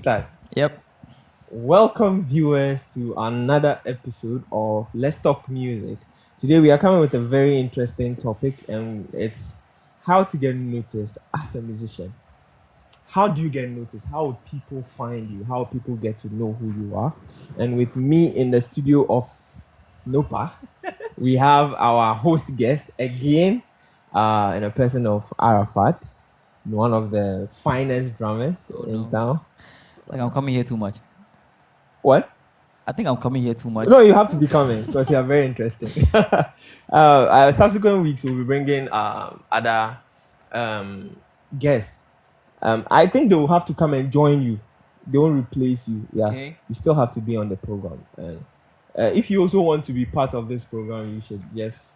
start. Yep. Welcome, viewers, to another episode of Let's Talk Music. Today, we are coming with a very interesting topic, and it's how to get noticed as a musician. How do you get noticed? How would people find you? How people get to know who you are? And with me in the studio of Nopa, we have our host guest again, in a person of Arafat, one of the finest drummers in town. Like I'm coming here too much. What? I think I'm coming here too much. No, you have to be coming because you are very interesting. Subsequent weeks, we'll be bringing other guests. I think they will have to come and join you. They won't replace you. Yeah, Okay. you still have to be on the program. And if you also want to be part of this program, you should just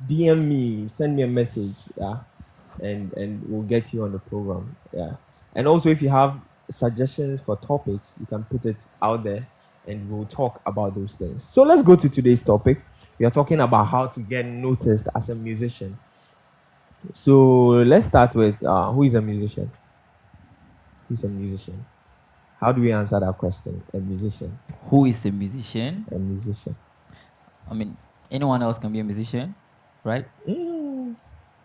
DM me, send me a message. Yeah, and we'll get you on the program. Yeah, and also if you have suggestions for topics, you can put it out there, and we'll talk about those things. So let's go to today's topic. We are talking about how to get noticed as a musician. So let's start with who is a musician? Who's a musician? How do we answer that question? A musician. Who is a musician? A musician. I mean, anyone else can be a musician, right?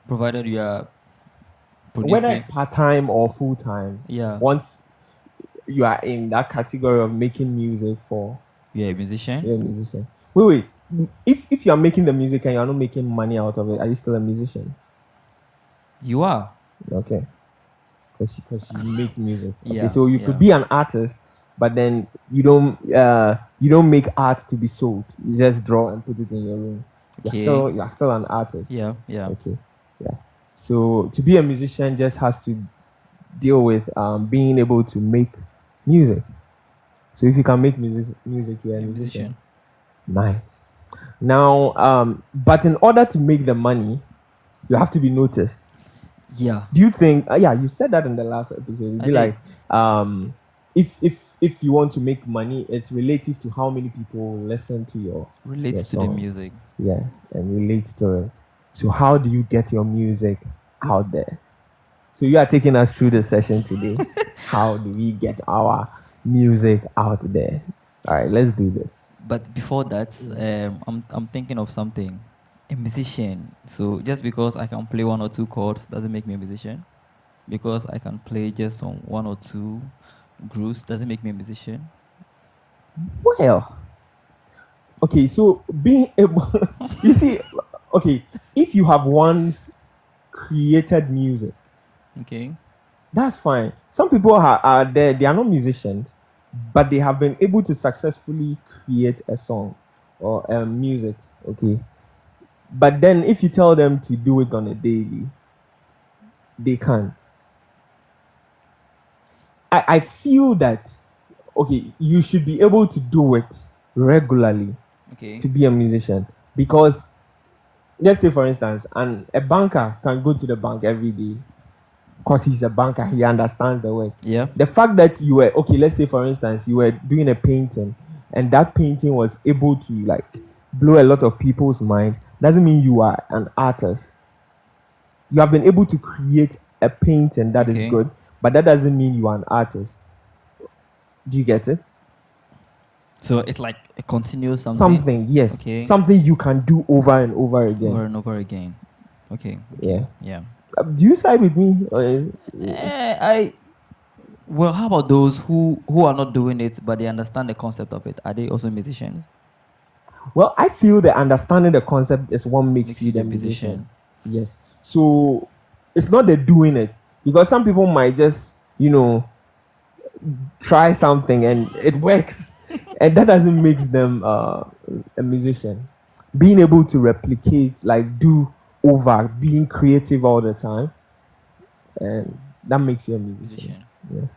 Provided you are producing. Whether it's part time or full time. Yeah. Once you are in that category of making music for You're a musician. you're a musician. Wait. If you are making the music and you're not making money out of it, are you still a musician? You are. Okay. Because you make music. Okay, Yeah, so you yeah. could be an artist, but then you don't make art to be sold. You just draw and put it in your room. Okay. You're still an artist. Yeah, yeah. Okay. Yeah. So to be a musician just has to deal with being able to make music. So if you can make music, you're a A musician. musician. Nice. Now, but in order to make the money, you have to be noticed. Yeah. Do you think? Yeah, you said that in the last episode. You'd I be did. like, if you want to make money, it's relative to how many people listen to your Relates to the song. music. Yeah, and relate to it. So how do you get your music out there? So you are taking us through the session today. How do we get our music out there? All right, let's do this. But before that, I'm thinking of something. A musician. So just because I can play one or two chords doesn't make me a musician. Because I can play just on one or two grooves doesn't make me a musician. Well, okay, so being able, you see, okay, if you have once created music, Okay. that's fine. Some people are there, they are not musicians, but they have been able to successfully create a song or music, okay? But then if you tell them to do it on a daily, they can't. I feel that, okay, you should be able to do it regularly Okay. to be a musician because let's say for instance a banker can go to the bank every day because he's a banker, he understands the work. Yeah. The fact that you were okay, let's say for instance you were doing a painting and that painting was able to like blow a lot of people's minds doesn't mean you are an artist. You have been able to create a painting that is Okay. good, but that doesn't mean you are an artist. Do you get it? So it's like a continuous something. Something, yes. Okay. Something you can do over and over again. Over and over again. Okay. Yeah. Yeah. Do you side with me? Or Well, how about those who are not doing it but they understand the concept of it? Are they also musicians? well, I feel that understanding the concept is what makes you the musician. Yes. So it's not the doing it because some people might just, try something and it works, and that doesn't make them a musician. Being able to replicate, like do over, being creative all the time, and that makes you a musician. Musician.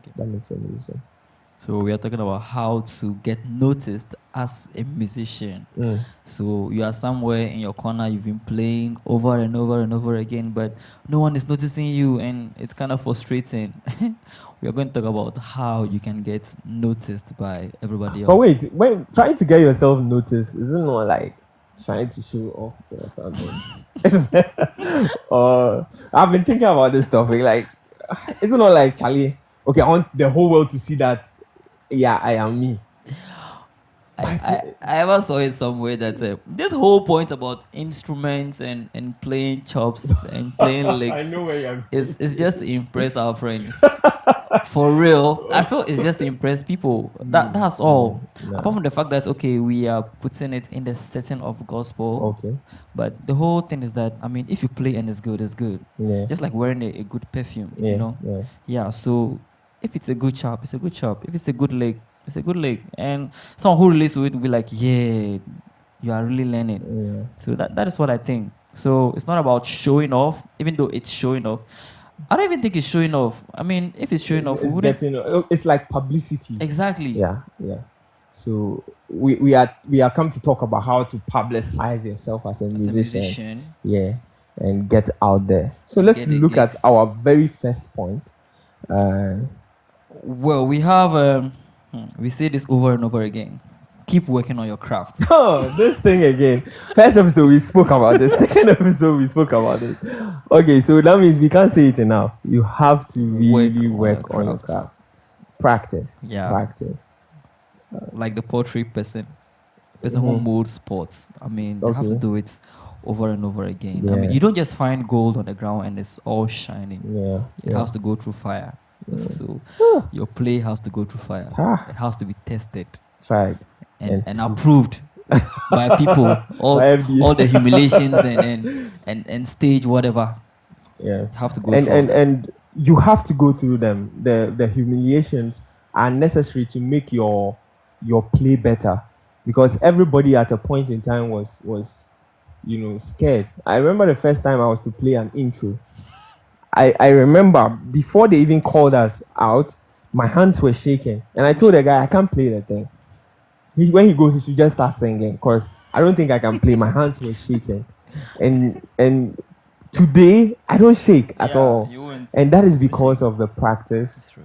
Yeah, that makes you a musician. So we are talking about how to get noticed as a musician. Mm. So you are somewhere in your corner, you've been playing over and over and over again, but no one is noticing you, and it's kind of frustrating. We are going to talk about how you can get noticed by everybody else. But wait, when trying to get yourself noticed, isn't it like trying to show off or something? Or I've been thinking about this topic. Like, it's not like Charlie. Okay, I want the whole world to see that. Yeah, I am me. I ever saw it somewhere that this whole point about instruments and playing chops and playing I licks know where you're going. is just to impress our friends. For real, I feel it's just to impress people. That's all. No. Apart from the fact that okay, we are putting it in the setting of gospel, Okay. but the whole thing is that I mean, if you play and it's good, it's good. Yeah. Just like wearing a good perfume, Yeah. you know. Yeah. Yeah. So if it's a good chop, it's a good chop. If it's a good leg, it's a good leg. And someone who relates to it will be like, yeah, you are really learning. Yeah. So that is what I think. So it's not about showing off, even though it's showing off. I don't even think it's showing off. I mean, if it's showing off, we It's wouldn't. getting. It's like publicity. Exactly. Yeah. Yeah. So we are come to talk about how to publicize yourself as a As a musician. musician, Yeah, and get out there. So let's Get the look at gigs. our very first point. well, we have. We say this over and over again. Keep working on your craft. Oh, this thing again. First episode we spoke about this. Second episode we spoke about it. Okay, so that means we can't say it enough. You have to really work on your craft. Practice. Yeah. Practice. Like the pottery person who molds pots. I mean, you have to Okay. do it over and over again. I Yeah. mean, you don't just find gold on the ground and it's all shining. Yeah. It Yeah. has to go through fire. So your play has to go through fire. Ah. It has to be tested Tried. and approved by people. All, By FDA. all the humiliations and stage whatever. Yeah. You have to go and through. and and you have to go through them. The humiliations are necessary to make your play better, because everybody at a point in time was scared. I remember the first time I was to play an intro. I remember before they even called us out, my hands were shaking, and I told the guy I can't play the thing. When he goes, he should just start singing, because I don't think I can play. My hands were shaking, and today I don't shake at all, You won't. and that is because of the practice It's true.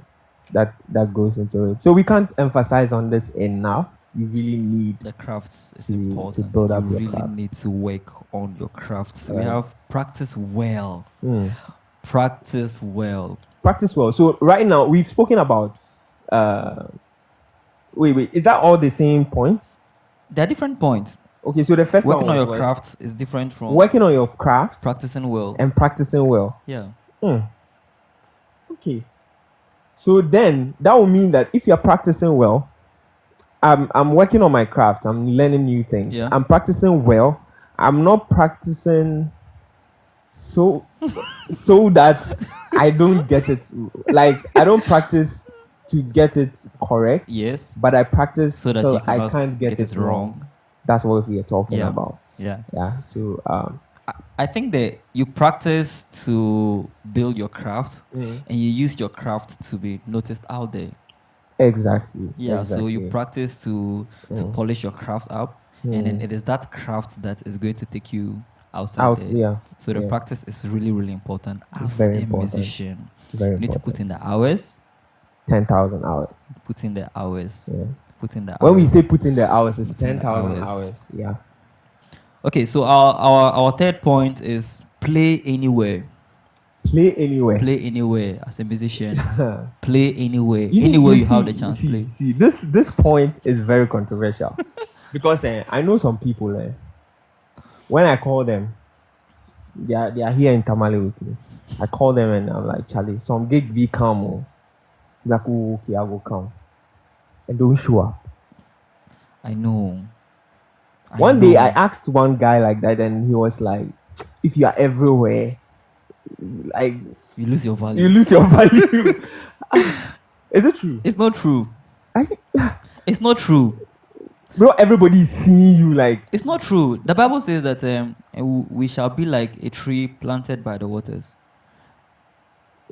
that goes into it. So we can't emphasize on this enough. You really need The crafts is to important. build up you your really craft. need to work on your crafts. We Right. have practice well. Mm. Practice well. Practice well. So right now we've spoken about. Wait. Is that all the same point? There are different points. Okay. So the first Working one on was your craft is different from working on your craft practicing well. and practicing well. Yeah. Okay. So then that will mean that if you're practicing well, I'm working on my craft. I'm learning new things. Yeah. I'm practicing well. I'm not practicing so that I don't get it. Like I don't practice to get it correct, Yes. but I practice So that till you I cannot can't get it wrong. That's what we are talking Yeah. about. Yeah. Yeah. So I think that you practice to build your craft and you use your craft to be noticed out there. exactly. Yeah, so you exactly. practice to polish your craft up, and then it is that craft that is going to take you outside out. there. Yeah. So the yeah. practice is really, really important as Very a important. musician. Very You need to important. put in the hours, 10,000 hours. put in the hours, Yeah. put in the When we hours. say put in the hours, it's Put in the 10,000 hours. hours. Yeah. Okay, so our third point is play anywhere. Play anywhere. Play anywhere as a musician. Play anywhere. You see- Anywhere you see- have the chance to play. See, this point is very controversial because I know some people. When I call them, they are here in Tamale with me. I call them and I'm like, Charlie, some gig be come. Oh. Like, oh, okay, I will come, and don't show up. I know. One day I asked one guy like that, and he was like, "If you are everywhere, like you lose your value. you lose your value." Is it true? It's not true. I, It's not true. bro, everybody is seeing you like. It's not true. The Bible says that we shall be like a tree planted by the waters.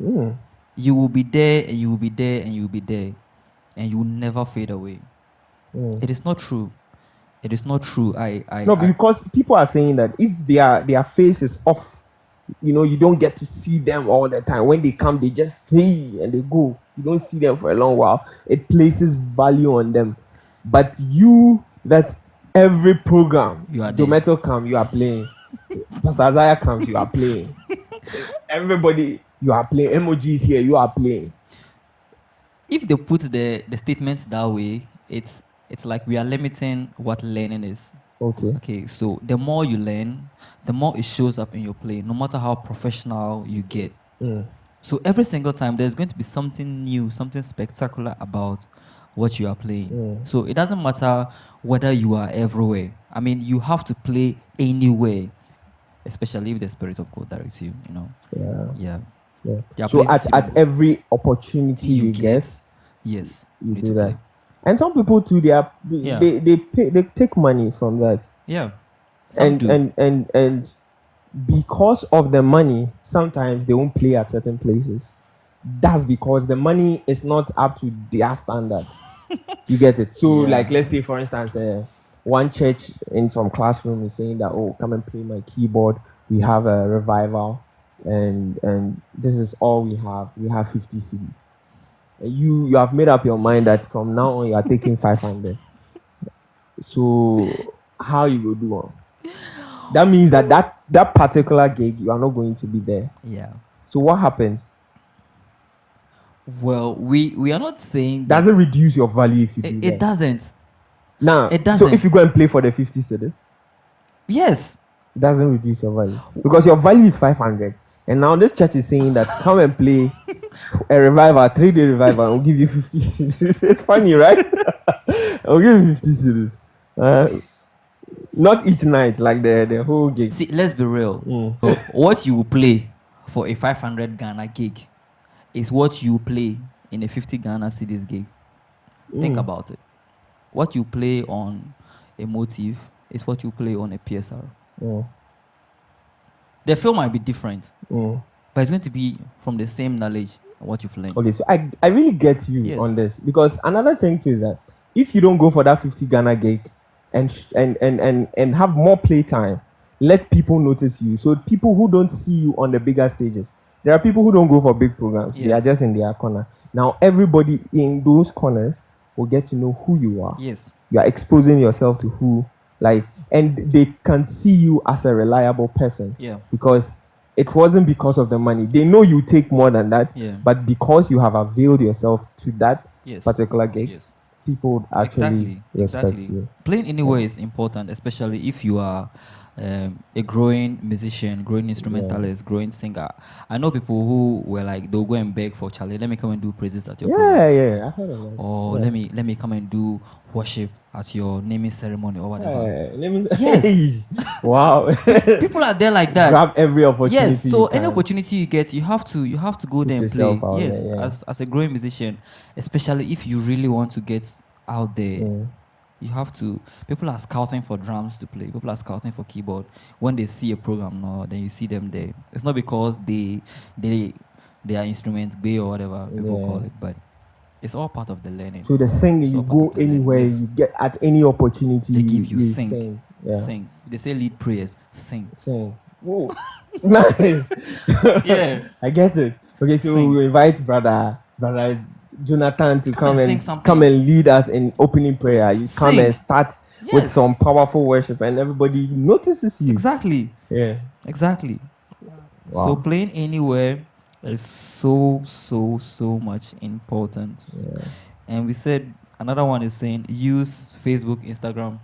Mm. You will be there, and you will be there, and you will be there, and you will never fade away. Mm. It is not true. It is not true. No, because people are saying that if their face is off, you don't get to see them all the time. When they come, they just hey and they go. You don't see them for a long while. It places value on them. But you, that every program, You are there. Dometo come, you are playing. Pastor Isaiah comes, you are playing. Everybody, you are playing. Emoji is here, you are playing. if they put the statements that way, it's like we are limiting what learning is. Okay. Okay, so the more you learn, the more it shows up in your play, no matter how professional you get. So every single time there's going to be something new, something spectacular about what you are playing. So it doesn't matter whether you are everywhere. I mean, you have to play anywhere, especially if the Spirit of God directs you, you know. Yeah. Yeah. Yeah. There are So places you at don't go. every opportunity you get, yes, you need do to that. play. And some people too, Yeah. they take money from that. Yeah. Some do. And because of the money, sometimes they won't play at certain places. That's because the money is not up to their standard. You get it? So, Yeah. like, let's say, for instance, one church in some classroom is saying that, oh, come and play my keyboard. We have a revival, and this is all we have. We have 50 CDs. You have made up your mind that from now on you are taking 500. So, how you will do one? That means that particular gig you are not going to be there. Yeah. So what happens? Well, we are not saying Does it reduce your value if you do it that? doesn't. Now, It so doesn't. if you go and play for the 50 cedis, Yes. it doesn't reduce your value because your value is 500. And now this church is saying that come and play a revival, 3-day revival, and we'll give you 50 cedis. It's funny, right? I'll give you 50 cedis. Not each night, like the whole gig. See, let's be real. So what you play for a 500 Ghana gig is what you play in a 50 Ghana cedis gig. Think about it. What you play on a motive is what you play on a PSR. The film might be different, but it's going to be from the same knowledge what you've learned. Okay, so I really get you Yes. on this because another thing too is that if you don't go for that 50 Ghana gig and have more playtime, let people notice you. So people who don't see you on the bigger stages, there are people who don't go for big programs. They Yeah. are just in their corner. Now everybody in those corners will get to know who you are. Yes. You are exposing yourself to who, like, and they can see you as a reliable person. Yeah. Because it wasn't because of the money. They know you take more than that, Yeah. but because you have availed yourself to that Yes. particular gig, Yes. people would actually respect Exactly. you. Playing anywhere is important, especially if you are a growing musician, growing instrumentalist, growing singer. I know people who were like, they'll go and beg for Charlie, let me come and do praises at your program. Yeah, I've heard of that. Or Yeah. let me come and do worship at your naming ceremony or whatever. Let me Yes. wow. People are there like that. Grab every opportunity. Yes, so you any can. opportunity you get, you have to go there and play. yourself out Yes, there, yeah. as a growing musician, especially if you really want to get out there, you have to. People are scouting for drums to play. People are scouting for keyboard. When they see a program, no, then you see them there. It's not because they are instrument bay or whatever people Yeah. call it, but it's all part of the learning. So the singing, It's you all part go of the learning, anywhere, yes. you get at any opportunity, They give you sing. Yeah. Sing. They say lead prayers. Sing. Sing. Whoa. Nice. Yeah. I get it. Okay, so Sing. we invite brother Jonathan to come and sing and something. come and lead us in opening prayer. You come Sing. and start with Yes. some powerful worship, and everybody notices you. Exactly. Yeah. Exactly. Wow. So playing anywhere is so much important. Yeah. And we said another one is saying use Facebook, Instagram,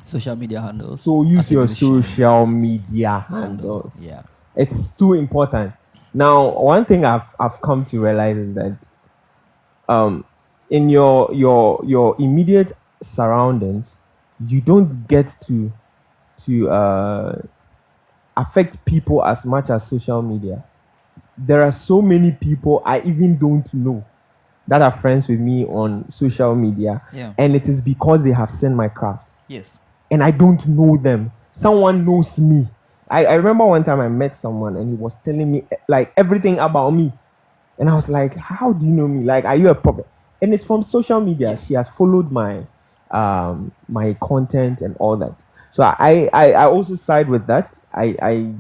social media handles. So use as a your musician. social media handles. Yeah. It's too important. Now, one thing I've come to realize is that in your immediate surroundings, you don't get to affect people as much as social media. There are so many people I even don't know that are friends with me on social media, Yeah. and it is because they have seen my craft Yes. and I don't know them. Someone knows me. I remember one time I met someone and he was telling me like everything about me. And I was like, how do you know me? Like, are you a puppet? And it's from social media. Yes. She has followed my my content and all that. So I also side with that. I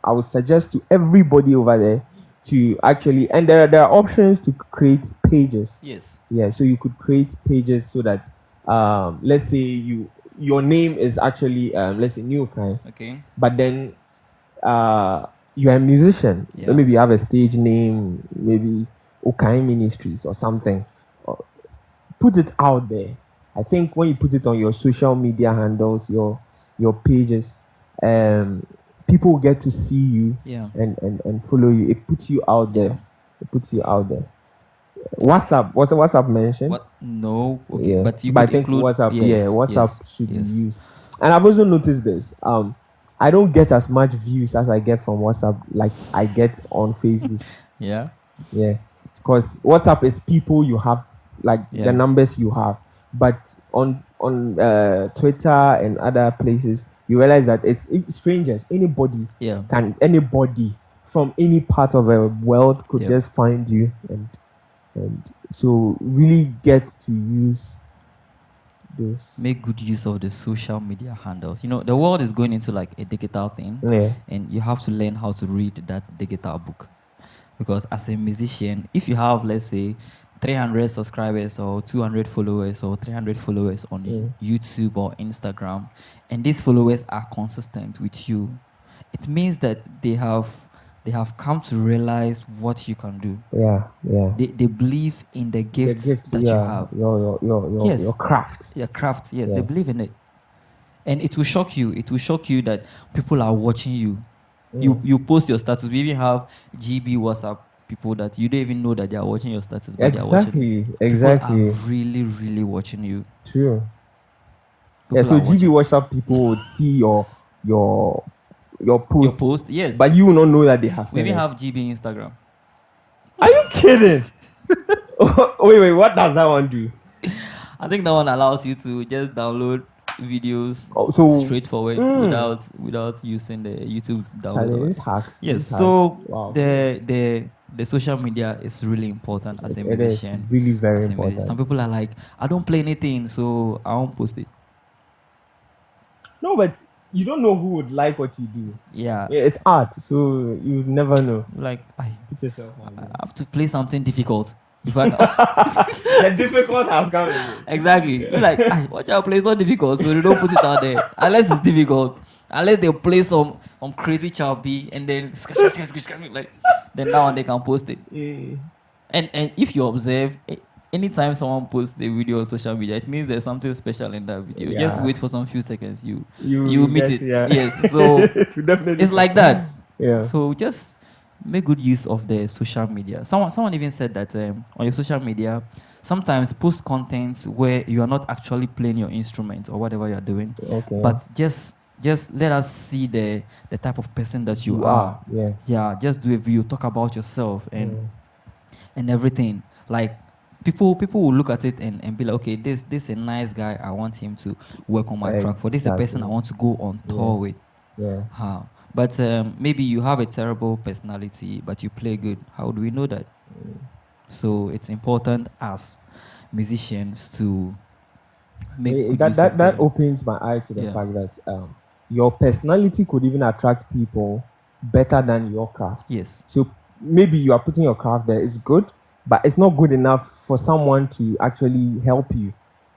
would suggest to everybody over there to actually, and there are options to create pages. Yes. Yeah, so you could create pages so that let's say your name is actually let's say New Kind, Okay. but then you're a musician. Yeah. Maybe you have a stage name, maybe Okai Ministries or something. put it out there. I think when you put it on your social media handles, your pages, people will get to see you Yeah. and follow you. It puts you out Yeah. there. It puts you out there. WhatsApp, what's WhatsApp mentioned? What? No. Okay. Yeah, But you but I could think include. WhatsApp, yeah, Yes. WhatsApp Yes. should be Yes. used. And I've also noticed this. I don't get as much views as I get from WhatsApp, like I get on Facebook. Yeah. Yeah, because WhatsApp is people you have, like the Yeah. numbers you have. But on Twitter and other places, you realize that it's strangers. Yeah. Anybody from any part of the world could Yep. just find you, and so really get to use those. Make good use of the social media handles. You know, the world is going into like a digital thing, Yeah, and you have to learn how to read that digital book. Because as a musician, if you have, let's say, 300 subscribers or 200 followers or 300 followers on YouTube or Instagram, and these followers are consistent with you, it means that they have come to realize what you can do. yeah. They believe in the The gifts gift, that yeah, you have. your Yes. your craft. Your craft, yes, Yeah. they believe in it. And it will shock you. It will shock you that people are watching you. You post your status. We even have GB WhatsApp people that you don't even know that they are watching your status, but they are watching. Exactly. People are really, really watching you. True. People Yeah, so are GB watching. WhatsApp people would see your Your post, post, yes. but you will not know that they have we seen even it. have GB Instagram. Are you kidding? Wait, what does that one do? I think that one allows you to just download videos So straightforward without using the YouTube Charlie, download. these hacks. Yes, these hacks. so Wow. the social media is really important as a It is musician. really very as a musician. important. Some people are like, I don't play anything, so I won't post it. No, but you don't know who would like what you do. Yeah, Yeah, it's art, so you never know. like I Put yourself on there. have to play something difficult. In fact, The difficult has come. exactly. You're like, watch out, play it's not difficult, so they don't put it out there unless it's difficult. Unless they play some crazy choppy and then like, then now they can post it. Yeah. And if you observe, anytime someone posts a video on social media, it means there's something special in that video. Yeah. Just wait for some few seconds, you You meet get- it. yeah. Yes, so To definitely. it's like that. Yeah. So just make good use of the social media. Someone even said that on your social media, sometimes post content where you are not actually playing your instrument or whatever you are doing, Okay. but just let us see the type of person that you you are. are. Yeah. Yeah, just do a video, talk about yourself and Mm. and everything. Like people will look at it and be like, okay, this is a nice guy. I want him to work on my track for. This is a person I Exactly. want to go on tour with. Yeah. How? But maybe you have a terrible personality, but you play good. How do we know that? So it's important as musicians to make good That use that of that the- opens my eye to the Yeah. fact that your personality could even attract people better than your craft. Yes. So maybe you are putting your craft there. It's good, but it's not good enough for someone to actually help you.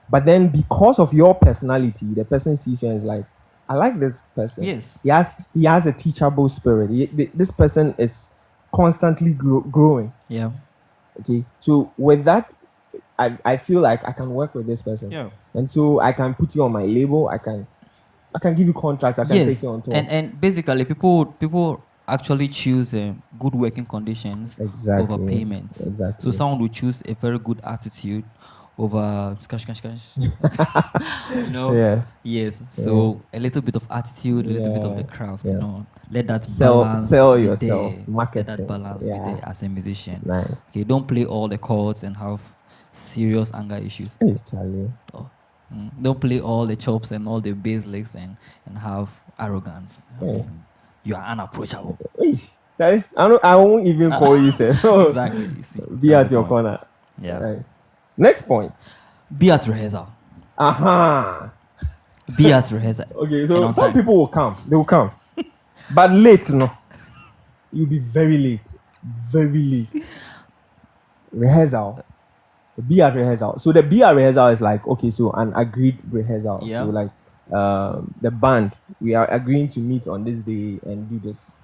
But then because of your personality, the person sees you and is like, I like this person. Yes. He has a teachable spirit. This person is constantly growing. Yeah. Okay. So with that, I feel like I can work with this person. Yeah. And so I can put you on my label. I can give you contract. I can Yes. take you on tour. And basically people actually choose good working conditions Exactly. over payment. Exactly. So someone will choose a very good attitude over scash. You know? Yeah. Yes. So a little bit of attitude, a little bit of the Yeah. craft, Yeah. you know. Let that Sell balance yourself. be there. Let Marketing. that balance Yeah. be there as a musician. Nice. Okay, don't play all the chords and have serious anger issues. Hey, Charlie. Don't play all the chops and all the bass licks and have arrogance. I Yeah. mean, you are unapproachable. Hey, Charlie. I won't even call you, sir. Exactly. You see, Be that's at the your point. corner. Yeah. Right. Next point. Be at rehearsal. Aha. Be at rehearsal. Okay, And so on some time. people will come. They will come. But late, no. You'll be very late. Very late. Rehearsal. Be at rehearsal. So the be at rehearsal is like, okay, so an agreed rehearsal. Yeah. So like the band, we are agreeing to meet on this day and do this.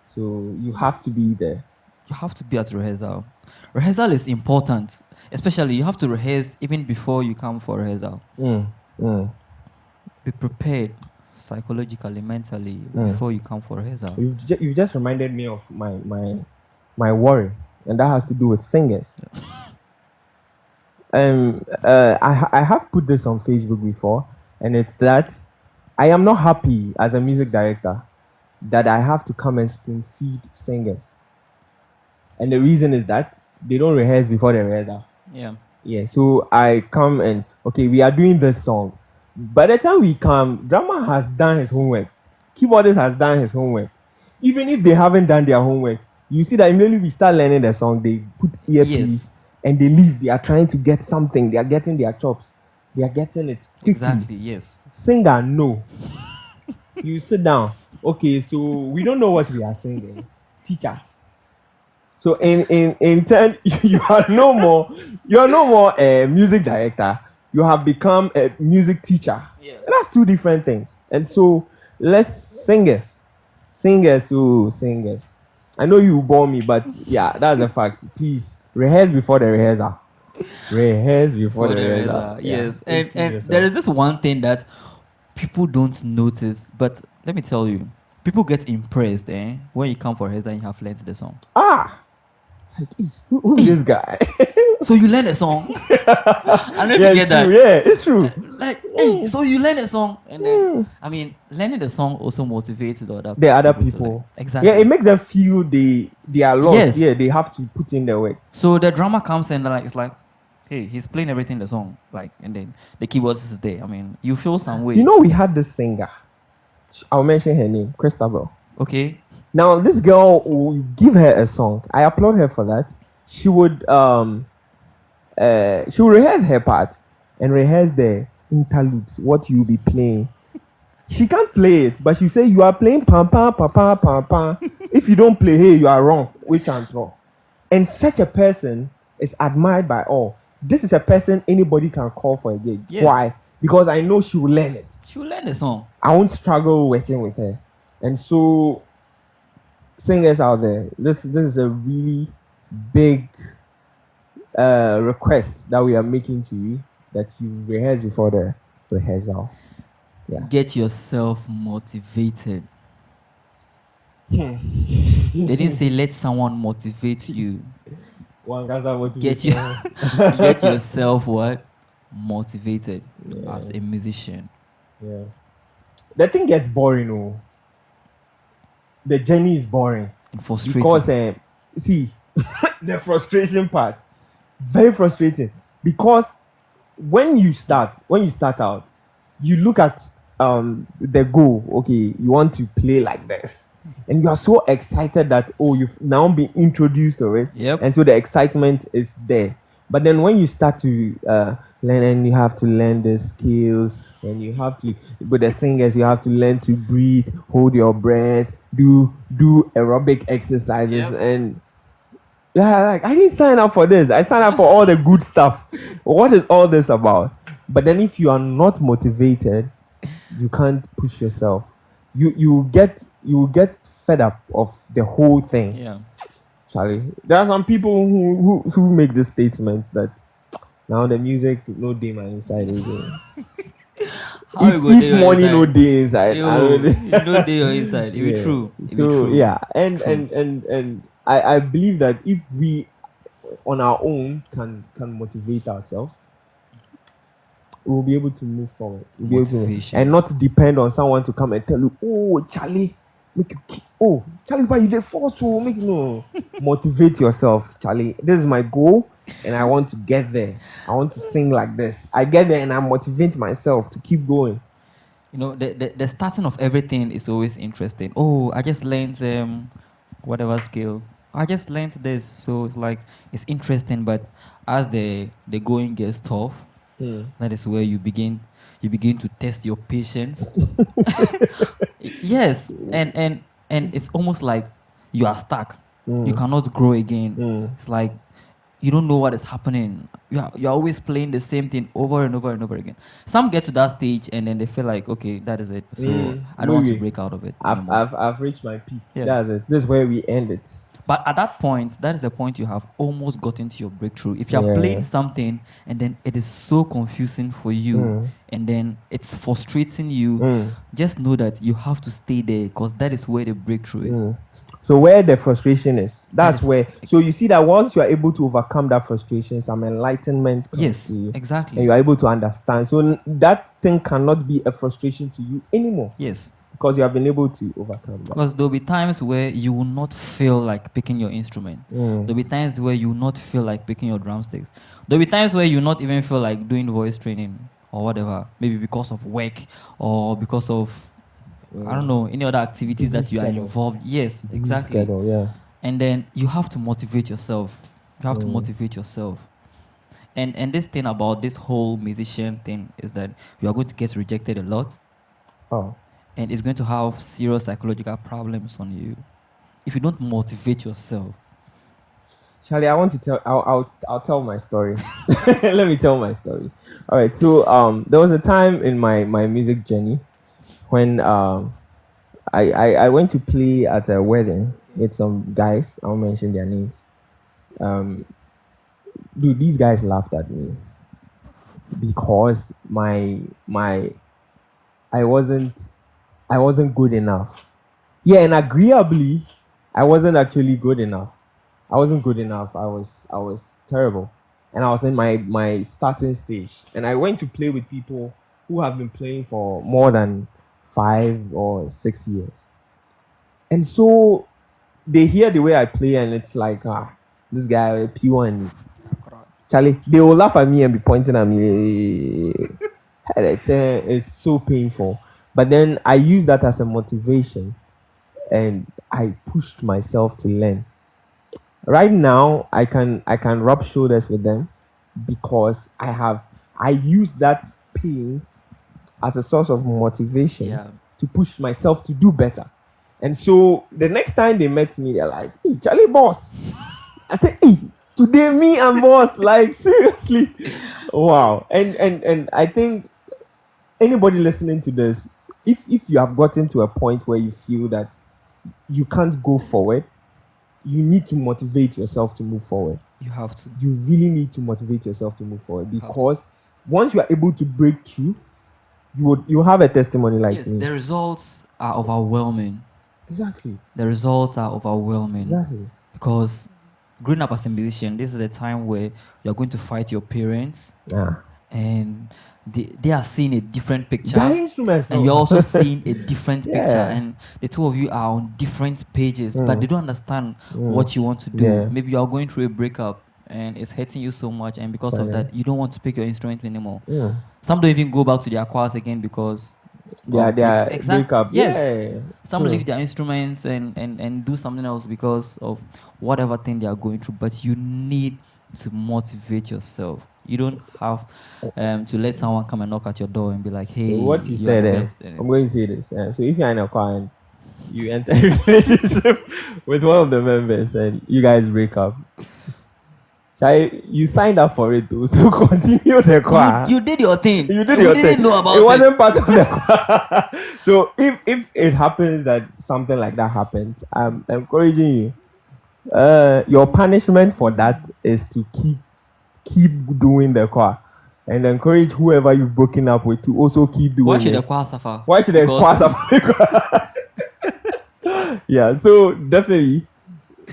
So you have to be there. you have to be at rehearsal. Rehearsal is important, especially you have to rehearse even before you come for rehearsal. Be prepared psychologically, mentally before you come for rehearsal. You've just reminded me of my worry, and that has to do with singers. I have put this on Facebook before, and it's that I am not happy as a music director that I have to come and spoon feed singers. And the reason is that they don't rehearse before the rehearsal. Yeah. Yeah, so I come and okay, we are doing this song. By the time we come, drummer has done his homework, keyboardist has done his homework. Even if they haven't done their homework, you see that immediately we start learning the song, they put earpiece and they leave. They are trying to get something. They are getting their chops. They are getting it quickly. Exactly. Yes. Singer, no. You sit down. Okay, so we don't know what we are singing. Teach us. So in turn, you are no more a music director. You have become a music teacher. Yeah. And that's two different things. And so singers. I know you bore me, but yeah, that's a fact. Please rehearse before the rehearsal. Rehearse before the rehearsal. Yes. Yeah. And there is this one thing that people don't notice, but let me tell you, people get impressed when you come for rehearsal and you have learned the song. Like, who is this guy? So you learn a song. I don't know if you get that. True. Yeah, it's true. Like, hey, so you learn a song, and then I mean, learning the song also motivates The other to people. learn. Exactly. Yeah, it makes them feel they are lost. Yes. Yeah, they have to put in the work. So the drummer comes in and it's like, hey, he's playing everything in the song, like, and then the keyboardist is there. I mean, you feel some way. You know, we had this singer. I'll mention her name, Christabel. Okay. Now, this girl, will give her a song. I applaud her for that. She would rehearse her part and rehearse the interludes, what you'll be playing. She can't play it, but she say you are playing pam pam pam pam pam pam. If you don't play, hey, you are wrong. Which and throw. And such a person is admired by all. This is a person anybody can call for a gig. Yes. Why? Because I know she will learn it. She will learn the song. I won't struggle working with her. And so, singers out there, this is a really big request that we are making to you, that you rehearse before the rehearsal. Yeah. Get yourself motivated. They didn't say let someone motivate you. One guy's motivated. Get yourself what? Motivated as a musician. Yeah. The thing gets boring, oh. The journey is boring. And frustrating. Because see, the frustration part, very frustrating. Because when you start out, you look at the goal. Okay, you want to play like this, and you are so excited that you've now been introduced to it. Yep. And so the excitement is there. But then when you start to learn, and you have to learn the skills, and you have to, with the singers, you have to learn to breathe, hold your breath, do aerobic exercises, and yeah, like I didn't sign up for this. I signed up for all the good stuff. What is all this about? But then if you are not motivated, you can't push yourself. You will get fed up of the whole thing. Yeah. Charlie, there are some people who make this statement that now the music no day my inside again. If money no day inside, no day your inside. It be true. Yeah, and I believe that if we on our own can motivate ourselves, we'll be able to move forward. And not depend on someone to come and tell you, oh Charlie, Charlie, why you did force so motivate yourself, Charlie. This is my goal and I want to get there. I want to sing like this. I get there and I motivate myself to keep going. You know, the starting of everything is always interesting. Oh, I just learned whatever skill. I just learned this, so it's like it's interesting, but as the going gets tough, that is where you begin to test your patience. Yes, and it's almost like you are stuck. You cannot grow again. It's like you don't know what is happening. You're always playing the same thing over and over and over again. Some get to that stage and then they feel like, okay, that is it. So I don't want to break out of it. I've reached my peak. Yeah. That's it. This is where we end it. But at that point, that is the point you have almost gotten to your breakthrough. If you're Yeah. playing something and then it is so confusing for you and then it's frustrating you, just know that you have to stay there because that is where the breakthrough is. So where the frustration is, that's Yes. where. So you see that once you are able to overcome that frustration, some enlightenment comes Yes, to you, exactly. and you are able to understand. So that thing cannot be a frustration to you anymore Yes. because you have been able to overcome that. Because there'll be times where you will not feel like picking your instrument. There'll be times where you will not feel like picking your drumsticks. There'll be times where you not even feel like doing voice training or whatever. Maybe because of work or because of I don't know, any other activities Busy that you are schedule. involved. Yes, Busy exactly. schedule, yeah. And then you have to motivate yourself. You have to motivate yourself. And this thing about this whole musician thing is that you are going to get rejected a lot. Oh. And it's going to have serious psychological problems on you if you don't motivate yourself. Charlie, I want to tell. I'll tell my story. Let me tell my story. All right. So there was a time in my music journey when I went to play at a wedding with some guys. I won't mention their names. Dude, these guys laughed at me because I wasn't good enough. Yeah, and agreeably, I wasn't actually good enough. I wasn't good enough. I was terrible, and I was in my starting stage. And I went to play with people who have been playing for more than 5 or 6 years, and so they hear the way I play, and it's like this guy P1. Charlie, they will laugh at me and be pointing at me. It's so painful. But then I use that as a motivation and I pushed myself to learn. Right now I can rub shoulders with them because I use that pain as a source of motivation to push myself to do better. And so the next time they met me, they're like, "Hey, Charlie boss." I said, "Hey, today me and boss, like seriously." Wow. And I think anybody listening to this, if you have gotten to a point where you feel that you can't go forward, you need to motivate yourself to move forward. You have to. You really need to motivate yourself to move forward because once you are able to break through, you have a testimony like yes, me. the results are overwhelming. Exactly. The results are overwhelming. Exactly. Because growing up as a musician, this is a time where you're going to fight your parents. Yeah. And they are seeing a different picture. Giant instruments. And you're also seeing a different Yeah. picture. And the two of you are on different pages, but they don't understand what you want to do. Yeah. Maybe you are going through a breakup and it's hurting you so much, and because of that, you don't want to pick your instrument anymore. Yeah. Some don't even go back to their choirs again because they are breakup. Yes. Yeah. Some leave their instruments and do something else because of whatever thing they are going through. But you need to motivate yourself. You don't have to let someone come and knock at your door and be like, "Hey, what you said I'm going to say this. So if you're in a choir and you enter a relationship with one of the members and you guys break up, you signed up for it too, so continue the choir. You did your thing. You did your thing. Didn't know about it. Wasn't part of the choir. So if it happens that something like that happens, I'm encouraging you. Your punishment for that is to keep doing the choir, and encourage whoever you've broken up with to also keep doing it. Why should the choir suffer? Why should the choir suffer? Yeah, so definitely,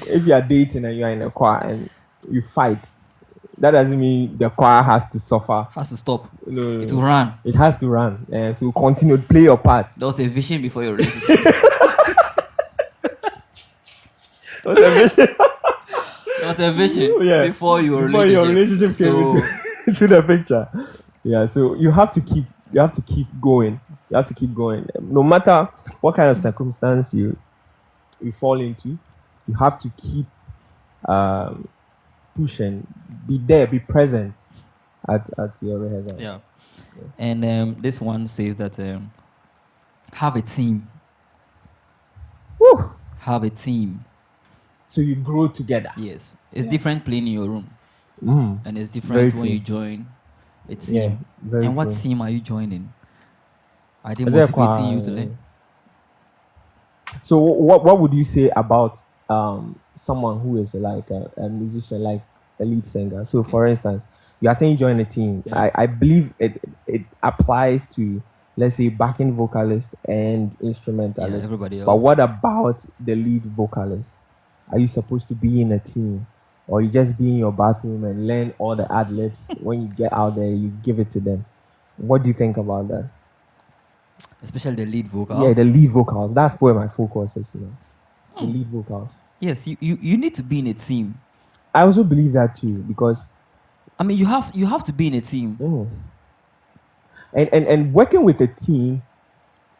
if you are dating and you are in a choir and you fight, that doesn't mean the choir has to suffer. Has to stop. No. It will run. It has to run. So continue to play your part. There was a vision before your relationship. There was a vision. There was a vision before your relationship came into the picture. Yeah, so you have to keep going. You have to keep going. No matter what kind of circumstance you fall into, you have to keep pushing. Be there, be present at your rehearsal. Yeah. And this one says that have a team. Woo! Have a team. So you grow together. Yes. It's different playing in your room. And it's different Very when true. you join a team. Yeah, very and what true. team are you joining? Are they Is there a motivating choir? you to learn? So what would you say about someone who is like a musician, like a lead singer. So, for instance, you are saying join a team. Yeah. I believe it applies to, let's say, backing vocalist and instrumentalist. everybody But else. what about the lead vocalist? Are you supposed to be in a team, or you just be in your bathroom and learn all the ad libs? When you get out there, you give it to them. What do you think about that? Especially the lead vocal. Yeah, the lead vocals. That's where my focus is. The lead vocals. Yes, you need to be in a team. I also believe that too, because I mean, you have to be in a team. and working with a team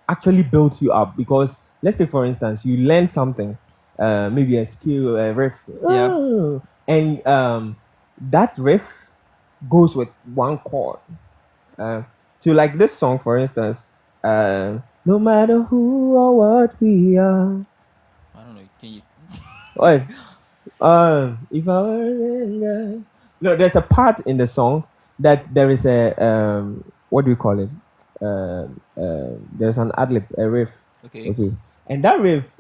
actually builds you up, because let's take for instance, you learn something, maybe a skill, a riff, Yeah. and that riff goes with one chord. So like this song, for instance, no matter who or what we are. I don't know. Can you? What? If I were no, there's a part in the song that there is a what do you call it? There's an ad lib, a riff. Okay. Okay, and that riff,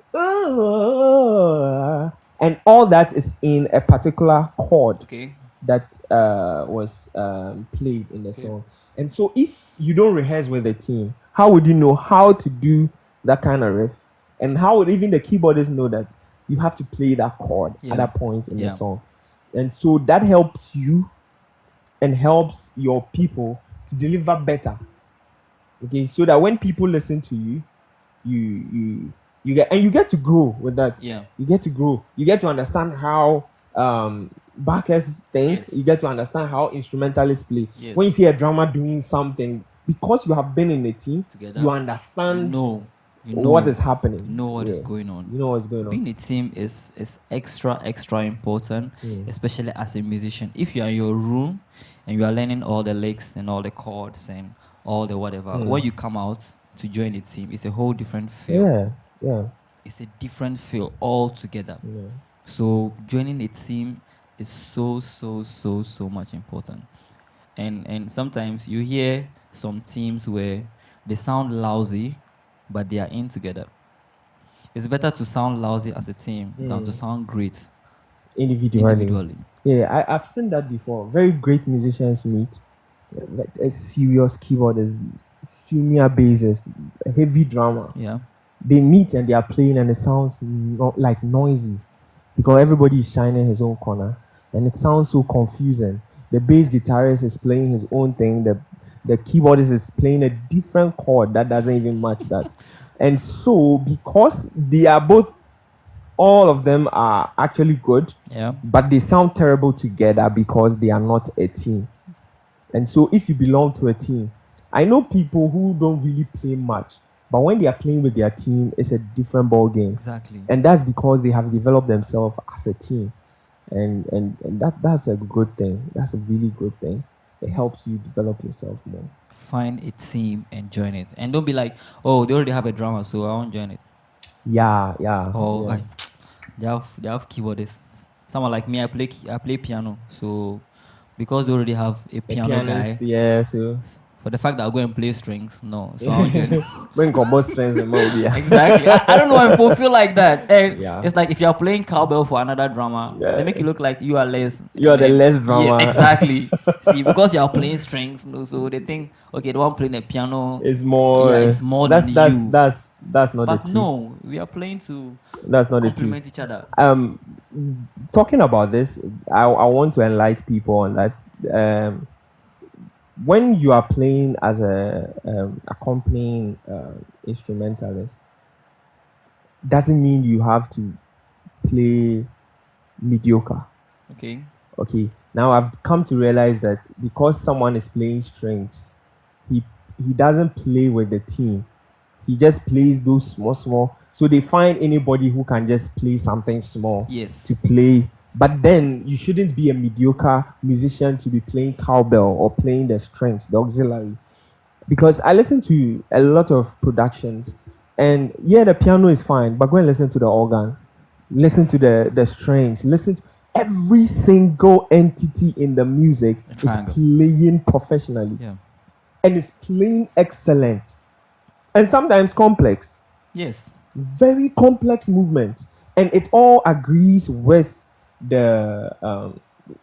and all that is in a particular chord Okay. that was played in the song. And so, if you don't rehearse with the team, how would you know how to do that kind of riff? And how would even the keyboardist know that you have to play that chord Yeah. at that point in Yeah. the song? And so that helps you and helps your people to deliver better. Okay, so that when people listen to you, you get to grow with that. Yeah. You get to grow. You get to understand how backers think. Yes. You get to understand how instrumentalists play. Yes. When you see a drummer doing something, because you have been in a team, Together. you understand You know what is happening. You know what is Yeah. going on. You know what's going on. Being a team is extra important, especially as a musician. If you are in your room and you are learning all the licks and all the chords and all the whatever, when you come out to join a team, it's a whole different feel. Yeah. It's a different feel altogether. Yeah. So joining a team is so much important. And sometimes you hear some teams where they sound lousy, but they are in together. It's better to sound lousy as a team than to sound great individually. Yeah, I've seen that before. Very great musicians meet, like a serious keyboardist, senior bassist, heavy drummer. Yeah. They meet and they are playing, and it sounds not like noisy, because everybody is shining his own corner, and it sounds so confusing. The bass guitarist is playing his own thing. The keyboardist is playing a different chord that doesn't even match that. And so, because they are both, all of them are actually good, Yeah. but they sound terrible together because they are not a team. And so, if you belong to a team, I know people who don't really play much, but when they are playing with their team, it's a different ball game. Exactly. And that's because they have developed themselves as a team, and that's a good thing. That's a really good thing. It helps you develop yourself more. Find a team and join it. And don't be like, oh, they already have a drummer, so I won't join it. Yeah. Oh, yeah. they have keyboardists. Someone like me, I play piano. So because they already have a piano Pianist, guy, yeah. So for the fact that I go and play strings, no. So I won't join it. when combo strengths and melody. Exactly. I don't know why people feel like that. And Yeah. it's like if you're playing cowbell for another drummer, Yeah. they make you look like you are less. You are the less drummer. Yeah, exactly. See, because you are playing strings, so they think, okay, the one playing the piano. It's more. Yeah, it's more that's than you. That's not the But truth. no, we are playing to That's not the truth. complement each other. Talking about this, I want to enlighten people on that. When you are playing as a accompanying instrumentalist, doesn't mean you have to play mediocre. Okay. Okay, now I've come to realize that because someone is playing strings, he doesn't play with the team. He just plays those small. So they find anybody who can just play something small Yes. to play. But then you shouldn't be a mediocre musician to be playing cowbell or playing the strings, the auxiliary. Because I listen to a lot of productions, and yeah, the piano is fine, but go and listen to the organ, listen to the strings, listen to every single entity in the music A is triangle. playing professionally, Yeah. and it's playing excellent, and sometimes complex, Yes. very complex movements. and it all agrees with the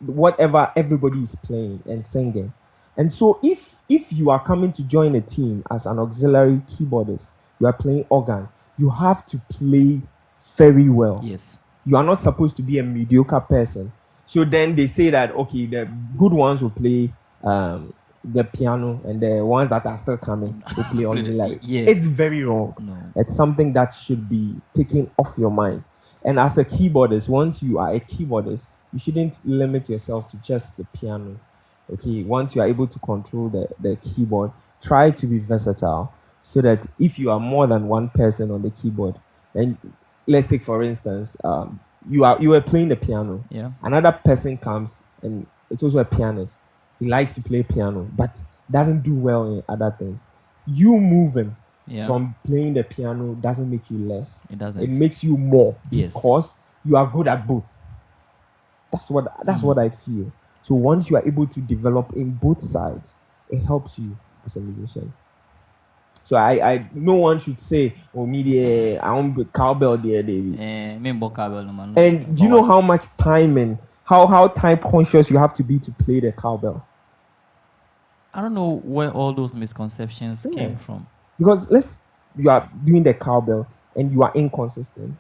whatever everybody is playing and singing. And so if you are coming to join a team as an auxiliary keyboardist, you are playing organ, you have to play very well. Yes. You are not supposed to be a mediocre person. So then they say that okay, the good ones will play the piano, and the ones that are still coming will play auxiliary. Yes. It's very wrong. No. It's something that should be taken off your mind. And as a keyboardist, once you are a keyboardist, you shouldn't limit yourself to just the piano. Okay, once you are able to control the keyboard, try to be versatile so that if you are more than one person on the keyboard, and let's take for instance, you were playing the piano, Yeah. another person comes and it's also a pianist. He likes to play piano, but doesn't do well in other things. You moving Yeah. from playing the piano doesn't make you less. It doesn't. It makes you more Yes. because you are good at both. That's what I feel. So once you are able to develop in both sides, it helps you as a musician. So I no one should say, oh media, I want be cowbell there, David. Me cowbell, no man. And do you know how much time and how time conscious you have to be to play the cowbell? I don't know where all those misconceptions Yeah. came from. Because you are doing the cowbell and you are inconsistent.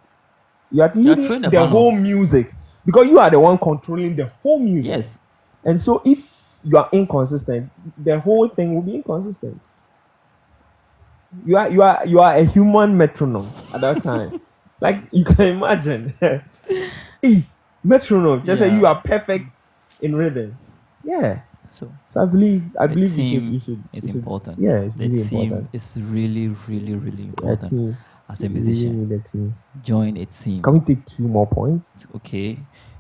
You are throwing leading the the band whole music because you are the one controlling the whole music. Yes. And so if you are inconsistent, the whole thing will be inconsistent. You are a human metronome at that time. Like you can imagine. Metronome. Just say Yeah. you are perfect in rhythm. Yeah. So So I believe the you team should is you should- important. Yeah, it's The really team important. is really, really, really A important. team. As a You really musician, need a team. join a team. Can we take 2 more points? Okay.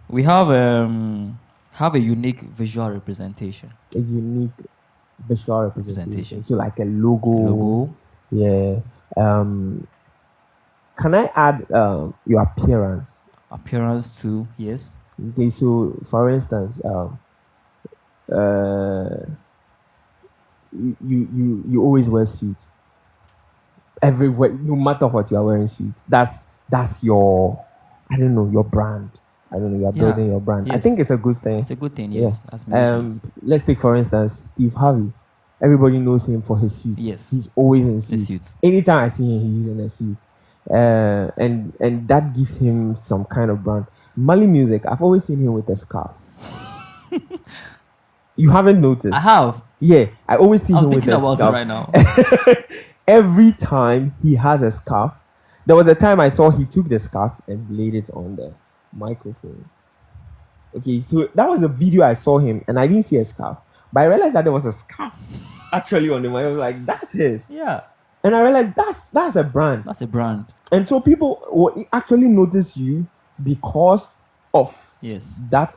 We have a unique visual representation. A unique visual representation. Representation. So like a logo. Logo. Yeah. Can I add your appearance? Appearance too. Yes. Okay, so for instance, you always wear suits. Everywhere, no matter what you are wearing suits. That's your, I don't know, your brand. I don't know, you're Yeah. building your brand. I Yes. think it's a good thing. It's a good thing. Yeah. Yes. As musicians. Let's take for instance Steve Harvey. Everybody knows him for his suits. Yes. He's always in The suits. suits. Anytime I see him, he's in a suit. And that gives him some kind of brand. Mali Music, I've always seen him with a scarf. You haven't noticed? I have. Yeah, I always see I'm him with thinking a about scarf. it right now. Every time he has a scarf. There was a time I saw he took the scarf and laid it on the microphone. Okay, so that was a video I saw him and I didn't see a scarf. But I realized that there was a scarf actually on him. I was like, that's his. Yeah. And I realized that's a brand. That's a brand. And so people will actually notice you because of Yes. that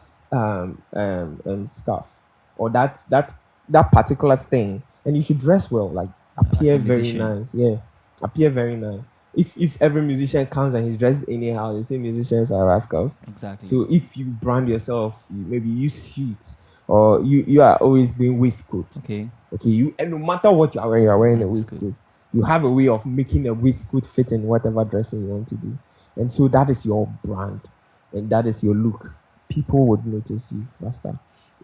scarf or that particular thing. And you should dress well, like appear as a very musician. nice. Yeah, appear very nice. If every musician comes and he's dressed anyhow, they say musicians are rascals. Exactly. So if you brand yourself, maybe you suits or you are always doing waistcoat. okay. Okay, and no matter what you are wearing a Waistcoat. waistcoat. You have a way of making a waistcoat fit in whatever dressing you want to do. And so that is your brand and that is your look. People would notice you faster.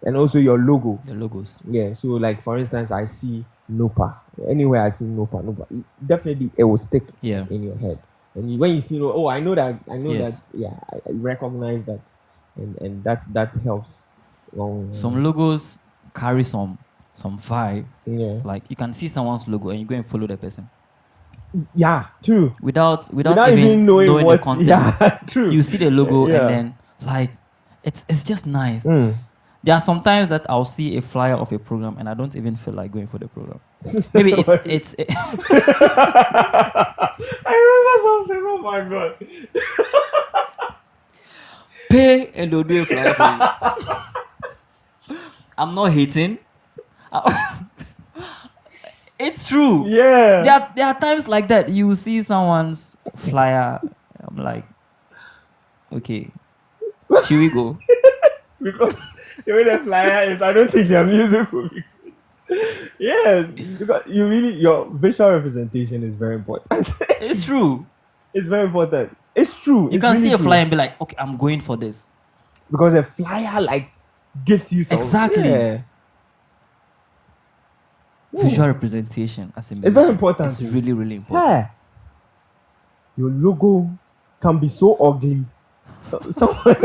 And also your logo. The logos. Yeah, so like for instance, I see Nopa. Anywhere I see Nopa, definitely it will stick Yeah. in your head. And when you see, I know Yes. that, yeah, I recognize that. And that helps. Some logos carry some vibe. Yeah. Like you can see someone's logo and you go and follow the person Yeah, true. without Without even knowing what, the content. yeah, true. You see the logo Yeah. and then like it's just nice. Mm. There are sometimes that I'll see a flyer of a program and I don't even feel like going for the program. Maybe it's I remember something. Oh my god. pay and they'll do a flyer for you. I'm not hating. It's true. Yeah. There are times like that. You see someone's flyer. I'm like, okay, should we go? Because the way the flyer is, I don't think your music will be good. Yeah, because your visual representation is very important. It's true. It's very important. It's true. You It's can really see a true. flyer and be like, okay, I'm going for this. Because a flyer like gives you some. Exactly. Yeah. Visual representation as a musician. very important. It's really, really important. Yeah. Your logo can be so ugly. Someone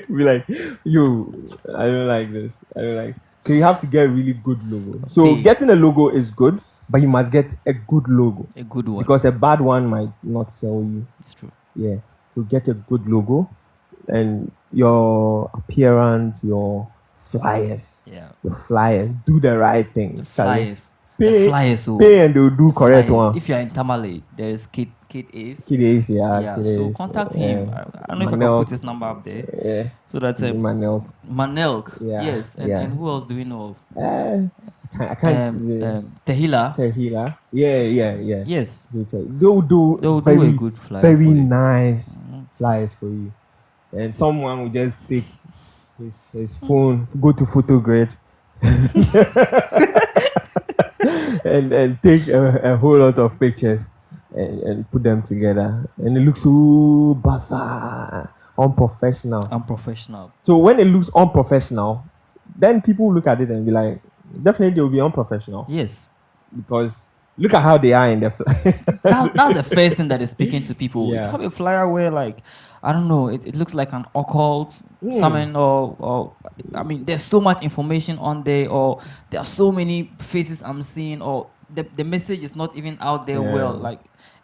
be like, yo, I don't like this. I don't like. So you have to get a really good logo. So Okay. getting a logo is good, but you must get a good logo A good one. because a bad one might not sell you. It's true. Yeah. So get a good logo, and your appearance, your flyers, Yeah. do the right thing. The Charlie. flyers. Pay, The flyers. So pay and they'll do correct flyers. one. If you're in Tamale, there is Kid Ace. Kid Ace, yeah. Yeah, Kid so Ace, contact him. I don't know if I can Manel. put his number up there. Yeah. So that's Manel. Manelk. Yeah, Yes. And, yeah. and who else do we know of? I can't. Tehila. Tehila. Yeah. Yes. So they'll do They'll very, do a good flyer. very for you. nice flyers for you. And someone will just take his phone, go to Photogrid, and take a whole lot of pictures and put them together. And it looks so bizarre, unprofessional. Unprofessional. So when it looks unprofessional, then people look at it and be like, definitely they will be unprofessional. Yes. Because look at how they are in the That's the first thing that is speaking to people. If Yeah. you have a flyer where, like, I don't know, it looks like an occult something, or I mean, there's so much information on there, or there are so many faces I'm seeing, or the message is not even out there Yeah. well. Like,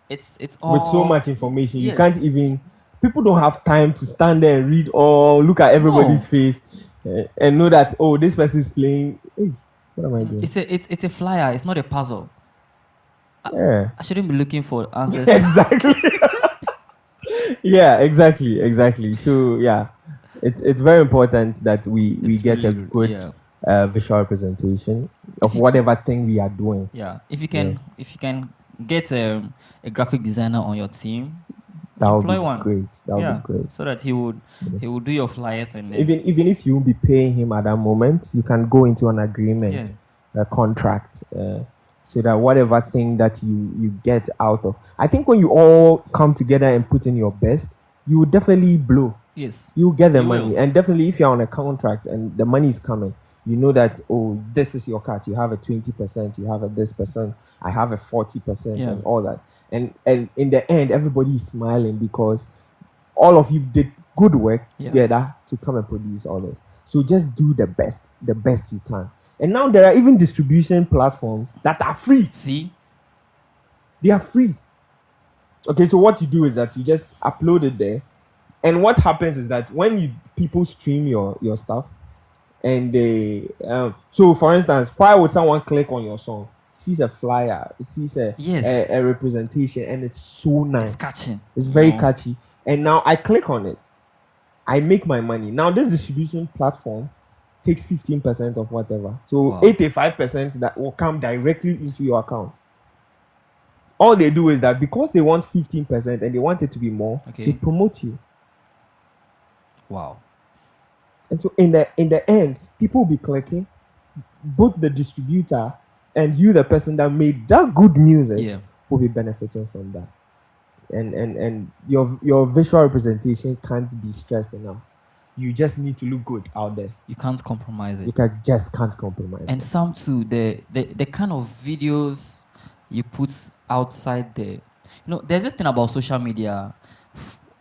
it's all with so much information. You Yes. can't even, people don't have time to stand there and read or look at everybody's face and know that, oh, this person is playing. Hey, what am I doing? It's a flyer. It's not a puzzle. Yeah. I shouldn't be looking for answers. Exactly. Yeah, exactly. So yeah, it's very important that we It's get a really- good yeah. visual representation of whatever thing we are doing. Yeah, if you can get a graphic designer on your team, That would employ be one. great. That would yeah, be great. so that he would do your flyers and then, Even if you won't be paying him at that moment, you can go into an agreement, a contract, so that whatever thing that you get out of, I think when you all come together and put in your best, you will definitely blow. yes, You get the You money, will. and definitely if you're on a contract and the money is coming, you know that, oh, this is your cut. You have a 20%, you have a this percent, I have a 40%, Yeah. and all that. And in the end, everybody is smiling because all of you did good work Yeah. together to come and produce all this. So just do the best you can. And now there are even distribution platforms that are free. see, They are free. Okay, so what you do is that you just upload it there, and what happens is that when people stream your stuff, and they so for instance, why would someone click on your song, sees a flyer, sees Yes. a representation, and it's so nice, it's catching. it's very No. catchy, and now I click on it, I make my money. Now this distribution platform takes 15% of whatever, so Wow. 85% that will come directly into your account. All they do is that because they want 15% and they want it to be more, Okay. they promote you. Wow. And so in the end, people will be clicking, both the distributor and you, the person that made that good music, Yeah. will be benefiting from that. And your visual representation can't be stressed enough. You just need to look good out there. You can't compromise it. You just can't compromise. And some too, the kind of videos you put outside there. You know, there's this thing about social media.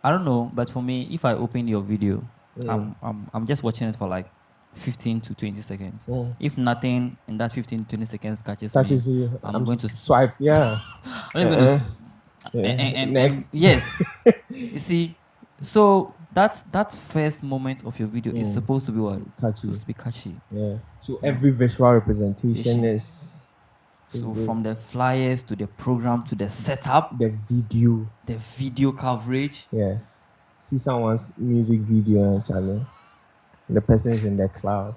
I don't know, but for me, if I open your video, I'm just watching it for like 15 to 20 seconds. If nothing in that 15 to 20 seconds catches me, you. I'm going to swipe. Yeah. I'm just going to Yeah. and Next. yes. You see, so that first moment of your video is supposed to be what? Catchy. Supposed to be catchy. Yeah. So every visual representation is So good. from the flyers to the program to the setup, the video. the video coverage. Yeah. See someone's music video channel. The person is in the cloud.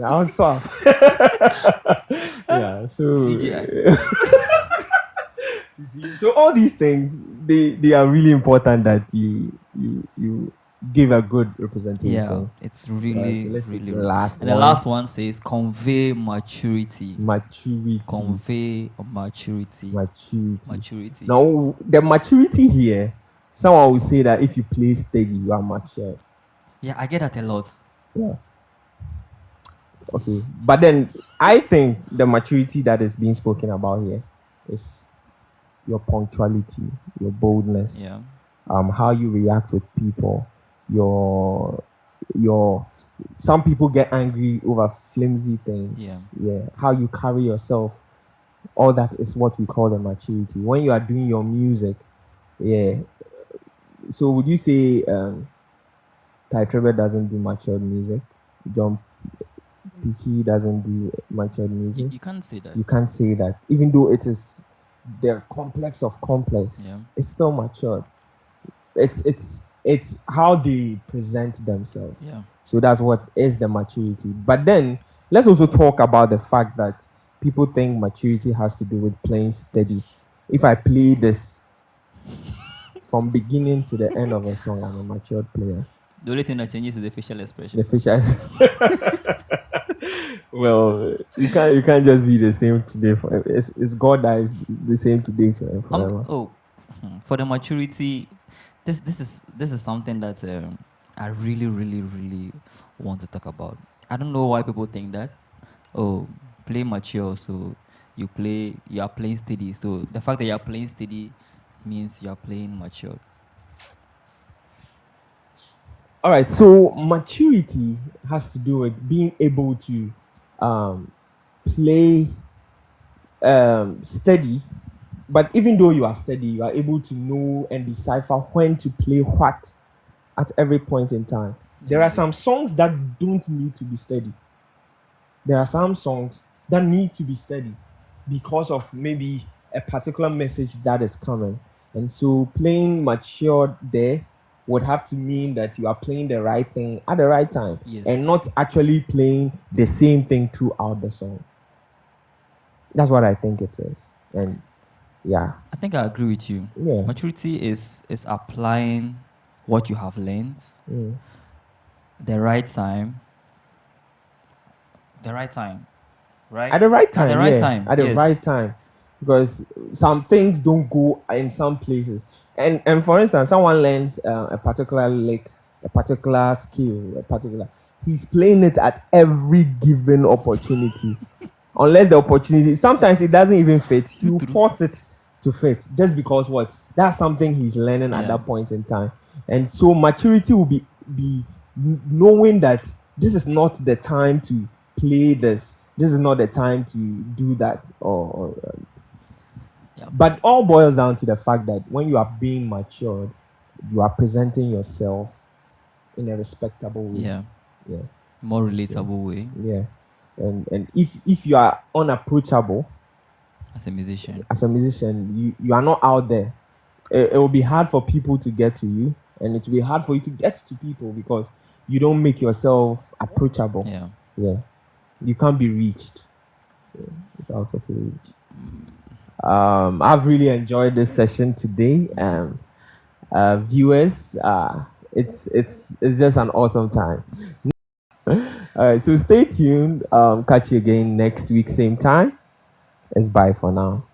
I'll soft. Yeah. So CGI. you see, so all these things they are really important that you give a good representation. Yeah, it's really, so let's take really. the last And the one. last one says convey maturity. Maturity. Convey maturity. Maturity. Now, the maturity here, someone will say that if you play steady, you are mature. Yeah, I get that a lot. Yeah. Okay, but then I think the maturity that is being spoken about here is your punctuality, your boldness, Yeah. how you react with people, your some people get angry over flimsy things. Yeah, how you carry yourself. All that is what we call the maturity. When you are doing your music, yeah. So would you say Ty Trevor doesn't do matured music? John P. doesn't do matured music? You can't say that. You can't say that. Even though it is the complex of complex, Yeah. it's still matured. It's how they present themselves. Yeah. So that's what is the maturity. But then let's also talk about the fact that people think maturity has to do with playing steady. If I play this from beginning to the end of a song, I'm a matured player. The only thing that changes is the facial expression. The facial. Well, you can't just be the same today forever. It's God that is the same today and forever. For the maturity, this is something that I really, really, really want to talk about. I don't know why people think that. Oh, play mature, so you are playing steady. So the fact that you are playing steady means you are playing mature. All right, so maturity has to do with being able to play steady, but even though you are steady, you are able to know and decipher when to play what at every point in time. There are some songs that don't need to be steady. There are some songs that need to be steady because of maybe a particular message that is coming. And so playing mature there would have to mean that you are playing the right thing at the right time. Yes. And not actually playing the same thing throughout the song. That's what I think it is. And yeah. I think I agree with you. Yeah. Maturity is applying what you have learned, the right time, right? At the right time. At the right time. At the right time. Because some things don't go in some places. And for instance, someone learns a particular lick, a particular skill, he's playing it at every given opportunity. Unless the opportunity, sometimes it doesn't even fit. You force it to fit just because what? That's something he's learning at that point in time. And so maturity will be knowing that this is not the time to play this. This is not the time to do that. But all boils down to the fact that when you are being matured, you are presenting yourself in a respectable way. Yeah. More relatable way. Yeah. And if you are unapproachable as a musician, you are not out there. It will be hard for people to get to you, and it will be hard for you to get to people because you don't make yourself approachable. Yeah. You can't be reached. So it's out of your reach. I've really enjoyed this session today. Viewers, it's just an awesome time. All right, so stay tuned. Catch you again next week, same time. It's bye for now.